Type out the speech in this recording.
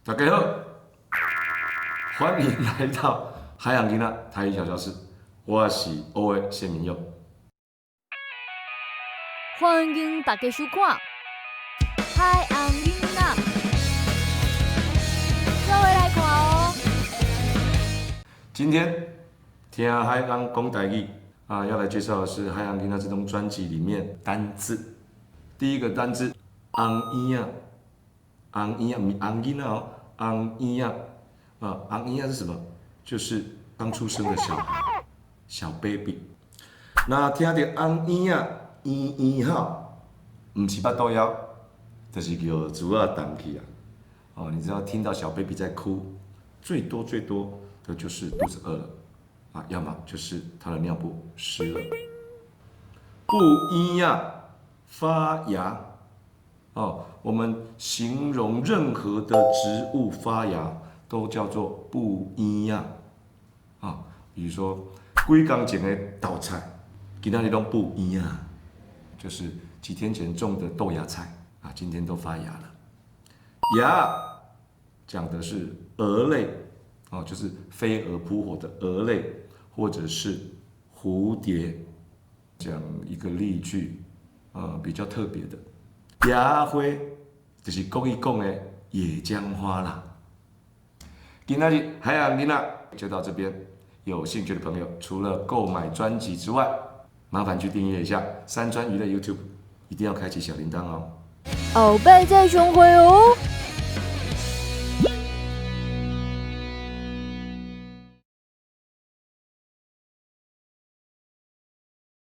大家好，欢迎来到海洋囡仔台语小教室，我是欧的谢明佑。欢迎大家收看《海洋囡仔》，做伙来看哦。今天听海洋讲台语啊，要来介绍的是海洋囡仔这张专辑里面单字。第一个单字红衣啊，红衣啊，不是红囡仔哦，红衣啊，红衣啊是什么？就是刚出生的小孩，小 baby。那听到红衣啊，圆圆吼，不是巴肚枵，就是叫猪仔动去啊。哦，你知道听到小 baby 在哭，最多的就是肚子饿了啊，要么就是他的尿布湿了。不一样，发芽哦，我们形容任何的植物发芽都叫做不一样啊。比如说，几天前的稻菜，今天都不一样，就是几天前种的豆芽菜啊，今天都发芽了。芽讲的是蛾类哦，就是飞蛾扑火的蛾类，或者是蝴蝶。讲一个例句，比较特别的，野花就是国语讲的野姜花啦。今天海洋囡仔就到这边，有兴趣的朋友，除了购买专辑之外，麻烦去订阅一下三川娱乐 YouTube， 一定要开启小铃铛哦。后摆再相会哦。